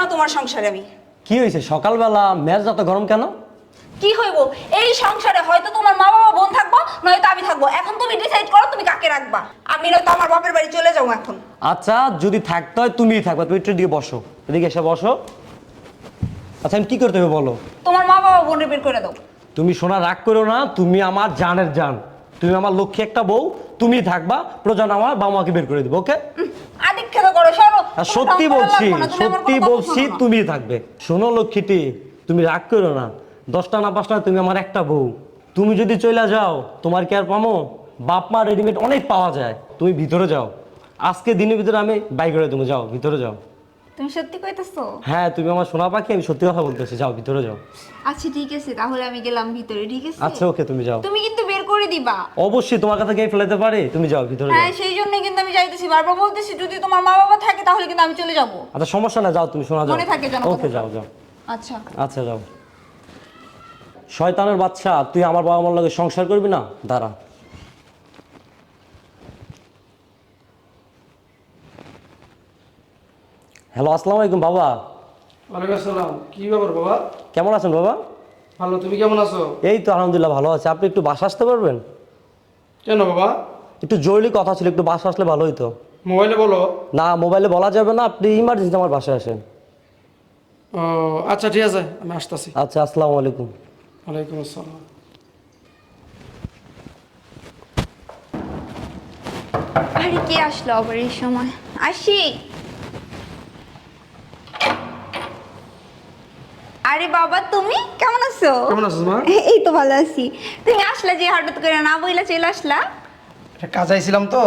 না তোমার সংসারে আমি। কি হয়েছে সকালবেলা মেজ এত গরম কেন? কি হইব, এই সংসারে হয়তো তোমার মা বাবা বোন থাকবো, নয়তো আমি থাকবো। এখন তুমি ডিসাইড করো তুমি কাকে রাখবা। আমি নয়তো আমার বাপের বাড়ি চলে যাবো এখন। আচ্ছা যদি থাকতে হয় তুমিই থাকবা, তুমি একটু এদিকে বসো, এদিকে এসে বসো। আচ্ছা আমি কি করতে হবে বলো? তোমার মা বাবা বোনের বের করে দাও। তুমি সোনা রাগ করো না, তুমি আমার জানের জান, তুমি আমার লক্ষ্মী একটা বউ, তুমি থাকবা, প্রয়োজন আমার বাবা মাকে বের করে দেবো, ওকে? আদিক্ষেতা করো, সরো। আর তোমার সত্যি ঢং করা বলছি, লাগবে না, তুমি আমার সত্যি কোনো কথা বলছি, শোনো না। তুমিই থাকবে। শোনো লক্ষ্মীটি, তুমি রাগ করো না, 10টা না 5টা, তুমি আমার একটা বউ। তুমি যদি চলে যাও তোমার কি আর পামো? বাপ মা রেডিমেড অনেক পাওয়া যায়, তুমি ভিতরে যাও, আজকে দিনের ভিতরে আমি বাই করে দেবো, যাও ভিতরে যাও। তুমি সত্যি কইতেছো? হ্যাঁ তুমি আমার সোনা পাখি, আমি সত্যি কথা বলতেছি, যাও ভিতরে যাও। আচ্ছা ঠিক আছে, তাহলে আমি গেলাম ভিতরে, ঠিক আছে? আচ্ছা ওকে তুমি যাও। তুমি কিন্তু বের করে দিবা। অবশ্যই, তোমার কথা কে ফেলাতে পারে, তুমি যাও ভিতরে যাও। হ্যাঁ সেই জন্যই কিন্তু আমি যাইতেছি, বারবার বলতেছি যদি তোমার মা বাবা থাকে তাহলে কিন্তু আমি চলে যাব। আচ্ছা সমস্যা না, যাও তুমি, শোনা যাও। মনে থাকে যেন ওকে কথাটা। যাও যাও। আচ্ছা আচ্ছা যাও। শয়তানের বাচ্চা, তুই আমার বাবা মার লগে সংসার করবি না? দাঁড়া। হ্যালো আসসালামু আলাইকুম বাবা। ওয়ালাইকুম আসসালাম। কি ব্যাপার বাবা? কেমন আছেন বাবা? ভালো, তুমি কেমন আছো? এই তো আলহামদুলিল্লাহ ভালো আছে। আপনি একটু বাসা আসতে পারবেন? কেন বাবা? একটু জরুরি কথা ছিল, একটু বাসা আসলে ভালো হইতো। মোবাইলে বলো। না মোবাইলে বলা যাবে না, আপনি ইমার্জেন্সি আমার বাসায় আসেন। ও আচ্ছা ঠিক আছে, আমি আসতেছি। আচ্ছা আসসালামু আলাইকুম। ওয়ালাইকুম আসসালাম। আরে কে আসলো আবার এই সময়? আসি। আরে বাবা তুমি কেমন আছো? কেমন আছো মা? এই তো ভালো আছি। তুমি আসলা যে হঠাৎ করে, না বইলা চলে আসলা? একটা কাজ আইছিলাম তো,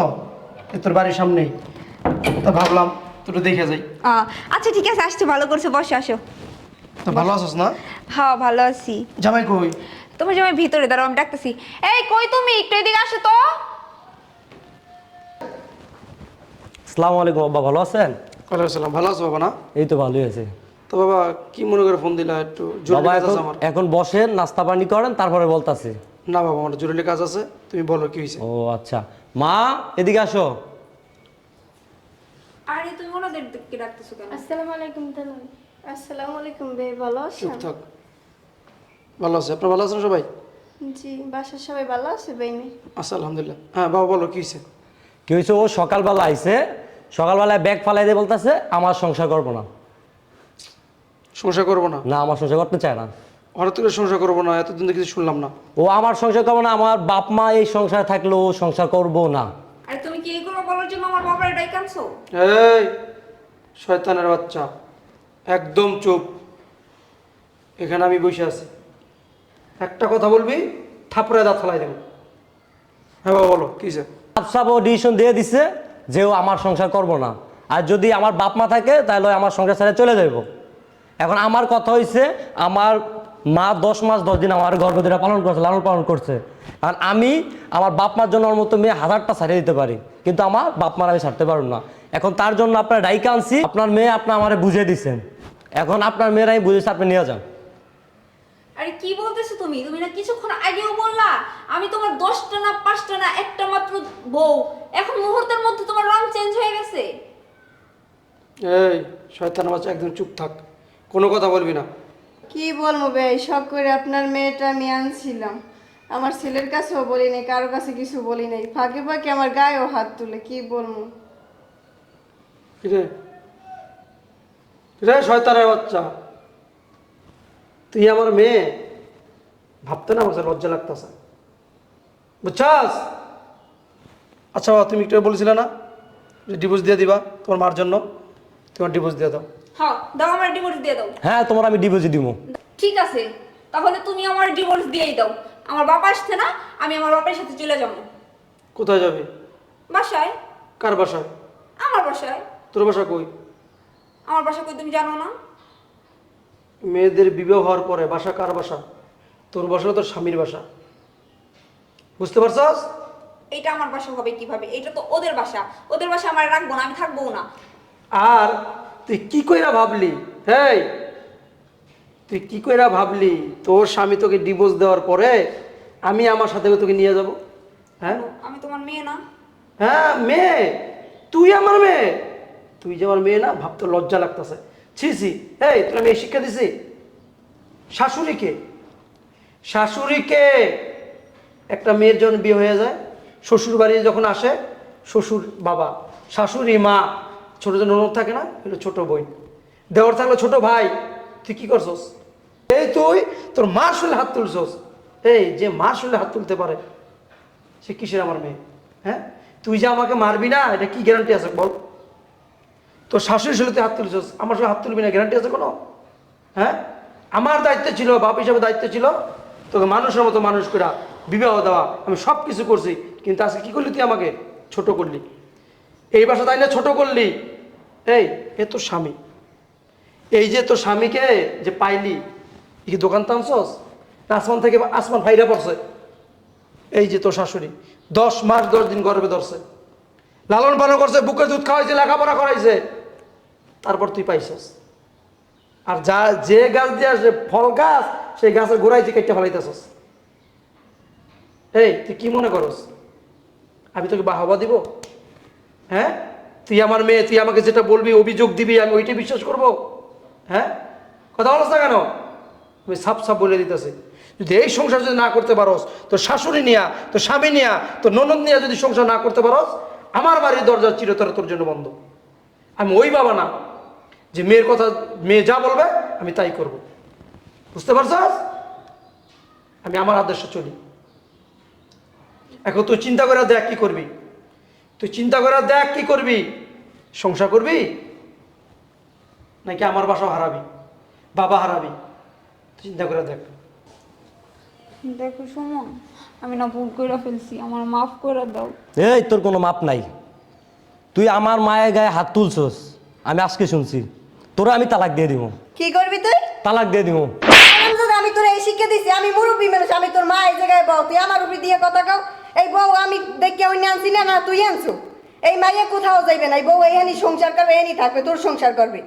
তোর বাড়ির সামনেই, তো ভাবলাম তোর দেখে যাই। আচ্ছা ঠিক আছে, আসছো ভালো করছো, বসো আসো। তো ভালো আছোস না? হ্যাঁ ভালো আছি। জামাই কই? তোমার জামাই ভিতরে, দাঁড়াও আমি ডাকতেছি। এই কই তুমি, একটু এদিকে আসো তো। আসসালামু আলাইকুম বাবা, ভালো আছেন? ওয়ালাইকুম আসসালাম। ভালো আছো বাবা? না এই তো ভালোই আছে। তো বাবা কি মনে করে ফোন দিলা? একটু জরুরি বাবা কাজ এখন আছে আমার। এখন বসেন, নাস্তা পানি করেন, তারপরে বলতাছি। না বাবা, আমার জরুরি কাজ আছে, তুমি বলো কি হয়েছে। ও আচ্ছা, মা এদিকে আসো। আরে তুমি ওনাদের দিকে ডাকতেছো কেন? আসসালামু আলাইকুম দাদা। আসসালামু আলাইকুম বে, ভালো চুপ আছেন? থাক। ভালো আছে, আপনার ভালো আছেন সবাই? জি, বাসার সবাই ভালো আছে বেইনি? আচ্ছা আলহামদুলিল্লাহ। হ্যাঁ বাবা বলো কি হয়েছে। কি হয়েছে? ও সকালবেলা আইছে, সকালবেলায় ব্যাগ ফালাই দিয়ে বলতেছে আমার সংসার করবো না। সংসার করবো না? না আমার সংসার করতে চায় না। হঠাৎ করে সংসার করবো না, এতদিন তো কিছু শুনলাম না। ও আমার সংসার করবো না, আমার বাপ মা এই সংসার থাকলেও ও সংসার করবো না। আরে তুমি কি এইগুলো বলার জন্য আমার বাবার ডাইকে আনছো? এই শয়তানের বাচ্চা, একদম চুপ। এখানে আমি বসে আছি, একটা কথা বলবি থাপড়ে দাঁত ফেলাই দেবো। হ্যাঁ বাবা বলো কি হয়েছে। সাপ ও ডিসিশন দিয়ে দিছে যে ও আমার সংসার করবো না, আর যদি আমার বাপ মা থাকে তাহলে ও আমার সংসার ছেড়ে চলে যাইব। এখন আমার কথা হয়েছে, আমার মা 10 মাস 10 দিন আমার গর্ভধারণ পালন করছে, লালন পালন করছে। আর আমি আমার বাপ মার জন্য ওর মতো মেয়ে 1000টা ছাড়িয়ে দিতে পারি, কিন্তু আমার বাপ মার আমি ছাড়তে পারব না। এখন তার জন্য আপনার ডাইকা আনছি, আপনার মেয়ে আপনার আমারে বুঝিয়ে দিচ্ছেন, এখন আপনার মেয়ের আমি বুঝেছি, আপনি নিয়ে যান। আরে কি বলতেছো তুমি? তুমি না কিছুক্ষণ আগেও বললা আমি তোমার 10টা না 5টা না একটা মাত্র বউ, এখন মুহূর্তের মধ্যে তোমার রং চেঞ্জ হয়ে গেছে। এই শয়তানের বাচ্চা একদম চুপ থাক, কোনো কথা বলবি না। কি বলবো বে, শখ করে আপনার মেয়েটা আমি আনছিলাম। আমার ছেলের কাছেও বলি নাই, কারো কাছে কিছু বলি নাই, ফাঁকে ফাঁকে আমার গায়েও হাত তুলে। কি বলবো? কিরে কিরে শয়তানের বাচ্চা, তুই আমার মেয়ে ভাবতে না আমার লজ্জা লাগতেছে, বুঝছাস? আচ্ছা বাবা, তুমি একটু বলেছিলে না যে ডিভোর্স দিয়ে দিবা তোমার মার জন্য, তোমার ডিভোর্স দিয়ে দাও। হ্যাঁ দাও, আমার ডিভোর্স দিয়ে দাও। হ্যাঁ তোমার আমি ডিভোর্সই দিব। ঠিক আছে, তাহলে তুমি আমার ডিভোর্স দিয়েই দাও। আমার বাবা আসছে না, আমি আমার বাবার সাথে চলে যাবো। কোথায় যাবে? বাসায়। কার বাসায়? আমার বাসায়। তোর বাসা কই? আমার বাসা কই তুমি জানো না? মেয়েদের বিবাহ হওয়ার পরে বাসা কার বাসা? তোর বাসা তোর স্বামীর বাসা, বুঝতে পারছস? এটা আমার বাসা হবে কিভাবে? এটা তো ওদের বাসা, ওদের বাসা আমার রাখবো না, আমি থাকবো না। আর তুই কি কইরা ভাবলি, হেই তুই কি কইরা ভাবলি তোর স্বামী তোকে ডিভোর্স দেওয়ার পরে আমি আমার সাথে তোকে নিয়ে যাব? হ্যাঁ আমি তোমার মেয়ে না? হ্যাঁ মেয়ে, তুই আমার মেয়ে। তুই যে আমার মেয়ে না, ভাবতে লজ্জা লাগতেছে। ছি ছি, এই তোর আমি এই শিক্ষা দিছি? শাশুড়িকে, শাশুড়িকে একটা মেয়ের যখন বিয়ে হয়ে যায়, শ্বশুর বাড়ি যখন আসে, শ্বশুর বাবা, শাশুড়ি মা, ছোট যে ননদ থাকে না, এটা ছোট বোন, দেওয়ার থাকলে ছোট ভাই, তুই কি করছস? এই তুই তোর মার শুলে হাত তুলছস। এই যে মার শুলে হাত তুলতে পারে সে কিসের আমার মেয়ে? হ্যাঁ, তুই যে আমাকে মারবি না এটা কি গ্যারান্টি আছে বল? তোর শাশুড়ি শুলে তুই হাত তুলছস, আমার শুলে হাত তুলবি না, গ্যারান্টি আছে কোনো? হ্যাঁ, আমার দায়িত্ব ছিল, বাপ হিসাবে দায়িত্ব ছিল তোকে মানুষের মতো মানুষ করা, বিবাহ দেওয়া, আমি সব কিছু করছি। কিন্তু আজকে কি করলি তুই? আমাকে ছোট করলি, এই বাসা তাই না ছোট করলি। এই এ তোর স্বামী, এই যে তোর স্বামীকে যে পাইলি, কি দোকান টানছস না আসমান থেকে আসমান ফাইরা পড়ছে? এই যে তোর শাশুড়ি 10 মাস 10 দিন গর্ভে ধরছে, লালন পালন করছে, বুকের দুধ খাওয়াইছে, লেখাপড়া করাইছে, তারপর তুই পাইছস। আর যা যে গাছ দিয়ে আসে ফল গাছ, সেই গাছের গোড়ায় তুই কেটে ফেলাইতেছস। এই তুই কি মনে করস আমি তোকে বাহবা দিব? হ্যাঁ, তুই আমার মেয়ে, তুই আমাকে যেটা বলবি, অভিযোগ দিবি, আমি ওইটাই বিশ্বাস করব? হ্যাঁ, কথা বলছ না কেন? আমি সাপ সাপ বলে দিতেছি, যদি এই সংসার যদি না করতে পারস, তোর শাশুড়ি নিয়া, তোর স্বামী নিয়া, তোর ননদ নিয়া যদি সংসার না করতে পারস, আমার বাড়ির দরজা চিরতরে তোর জন্য বন্ধ। আমি ওই বাবা না যে মেয়ের কথা, মেয়ে যা বলবে আমি তাই করব। বুঝতে পারছস? আমি আমার আদর্শে চলি। এখন তুই চিন্তা করে দেখ কি করবি, তুই চিন্তা করে দেখ কি করবি। সংসার করবি নাকি আমার বাসাও হারাবি, বাবা হারাবি? তুই চিন্তা করে দেখ। দেখো সুমন, আমি না ভুল করে ফেলছি, আমার মাফ করে দাও। এই তোর কোনো মাপ নাই, তুই আমার মায়ের গায়ে হাত তুলছস, আমি আজকে শুনছি। তোরা আমি তালাক দিয়ে দিব, কি করবি তুই? তালাক দিয়ে দিব। আমি তোর এই শিক্ষা দিছি, আমি মুরব্বী মানুষ, আমি তোর মা, এই জায়গায় বউ, তুই আমার উপরে দিয়ে কথা কও। এই বউ আমি দেখে অন্য আনছি না, না তুই আনছো? এই মাইয়া কোথাও যাইবে না, এই বউ এখানি সংসার করবে, এখানি থাকবে, তোর সংসার করবে,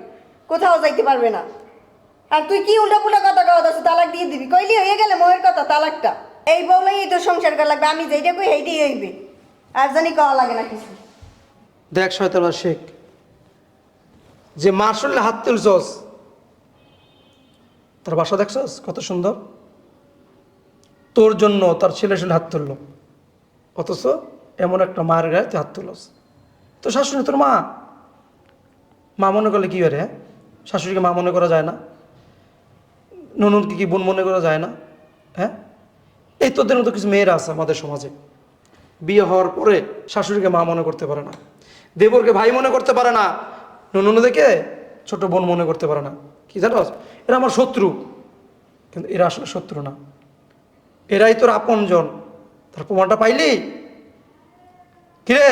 কোথাও যাইতে পারবে না। আর তুই কি উল্টা পুল্টা কথা কওয়া দাস, তালাক দিয়ে দিবি? কইলি হয়ে গেলে মোহের কথা, তালাকটা। এই বউ লাগি তোর সংসার করা লাগবে, আমি যেইটা কই সেইটাই হইবে, আর জানি কওয়া লাগে না কিছু। দেখ শয়তান শেখ, যে মার শুনলে হাত তুলছস, তার বাসা দেখছস কত সুন্দর, তোর জন্য তার ছেলে শুনে হাত তুললো, অথচ এমন একটা মায়ের গায়ে তুই হাত তুলস। তো শাশুড়ি তোর মা, মা মনে করলে কি হয়? হ্যাঁ, শাশুড়িকে মা মনে করা যায় না? ননদকে কি বোন মনে করা যায় না? হ্যাঁ, এই তোদের মতো কিছু মেয়েরা আছে আমাদের সমাজে, বিয়ে হওয়ার পরে শাশুড়িকে মা মনে করতে পারে না, দেবরকে ভাই মনে করতে পারে না, ননদকে ছোট বোন মনে করতে পারে না। কি জানোস, এরা আমার শত্রু, কিন্তু এরা আসলে শত্রু না, এরাই তোর আপনজন। তার প্রমাণটা পাইলি? কিরে?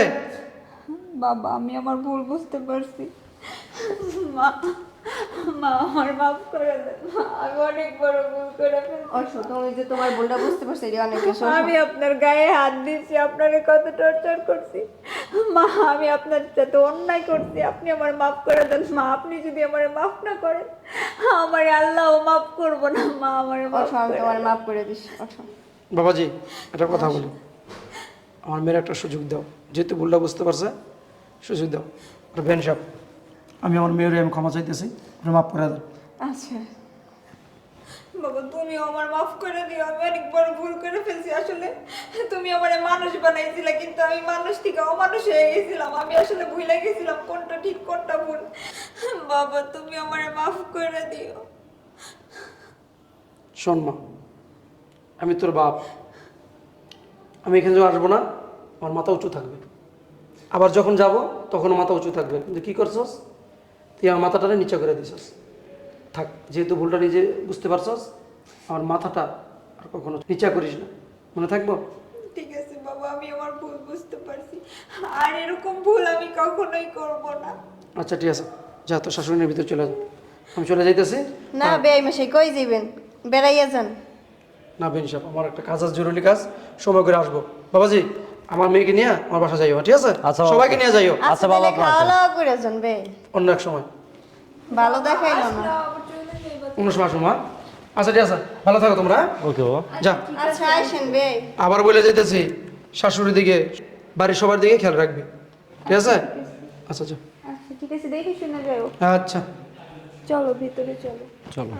বাবা, আমি আমার ভুল বুঝতে পারছি। মা, মা আমার মাফ করে দেন মা, আমি অনেক বড় ভুল করে ফেলছি। অবশ্য তুমি যে তোমার বোনটা বুঝতে পারছো, এটা অনেক কিছু। আমি আপনার গায়ে হাত দিয়েছি, আপনাকে কত টর্চার করছি মা, আমি আপনার সাথে অন্যায় করছি, আপনি আমার মাফ করে দেন মা। আপনি যদি আমার মাফ না করেন, আমার আল্লাহও মাফ করবো না মা, আমার মাফ অবশ্য আমি তোমার মাফ করে দিস। অবশ্য বাবাজি একটা কথা বলি, আমার মেয়ের একটা সুযোগ দাও, যেহেতু ভুলটা বুঝতে পারছে, সুযোগ দাও। আর বেন সাহেব, আমি আমার মেয়ের আমি ক্ষমা চাইতেছি, আপনি মাফ করে দেন। আচ্ছা বাবা, তুমি আমার মাফ করে দিও, আমি অনেক বড় ভুল করে ফেলছি। আসলে তুমি আমারে মানুষ বানাইছিলে, কিন্তু আমি মানুষ থেকে অমানুষ হয়ে গেছিলাম। আমি আসলে ভুলে গেছিলাম কোনটা ঠিক কোনটা ভুল। বাবা, তুমি আমারে মাফ করে দিও। শোন মা, আমি তোর বাপ, আমি এখানে যখন আসবো না আমার মাথা উঁচু থাকবে, আবার যখন যাব তখনও মাথা উঁচু থাকবে। কিন্তু কী করছস তুই? আমার মাথাটা নিচে করে দিছস। থাক, যেহেতু ভুলটা নিজে বুঝতে পারছস, আমার মাথাটা আর কখনো নিচা করিস না, মনে থাকবো? ঠিক আছে বাবা, আমি আমার ভুল বুঝতে পারছি, আর এরকম ভুল আমি কখনোই করব না। আচ্ছা ঠিক আছে, যা তোর শাশুড়ির ভিতরে চলে যা, আমি চলে যাইতেছি। না বেআই মাসে কই যাবেন? বেড়াইয়া যান। না বেন সাহেব, আমার একটা কাজ আছে, জরুরি কাজ, সময় করে আসবো। বাবাজি, আমার মেয়েকে নিয়ে আমার বাসা যাইও, ঠিক আছে? আচ্ছা বাবা। সবাইকে নিয়ে যাইও, আচ্ছা বাবা, তাহলে খাওয়া দাওয়া করে যান বে, অন্য এক সময়, ভালো দেখাইলো না। অন্য সময় আসবো মা। আচ্ছা ঠিক আছে, ভালো থাকো তোমরা। ওকে বাবা। যা, আচ্ছা আইসেন বে। আবার বলে যাইতেছি, শাশুড়ির দিকে, বাড়ির সবার দিকে খেয়াল রাখবি, ঠিক আছে? আচ্ছা আচ্ছা আচ্ছা ঠিক আছে, দেখে শুনে যাও। আচ্ছা। চলো ভিতরে চলো। চলো।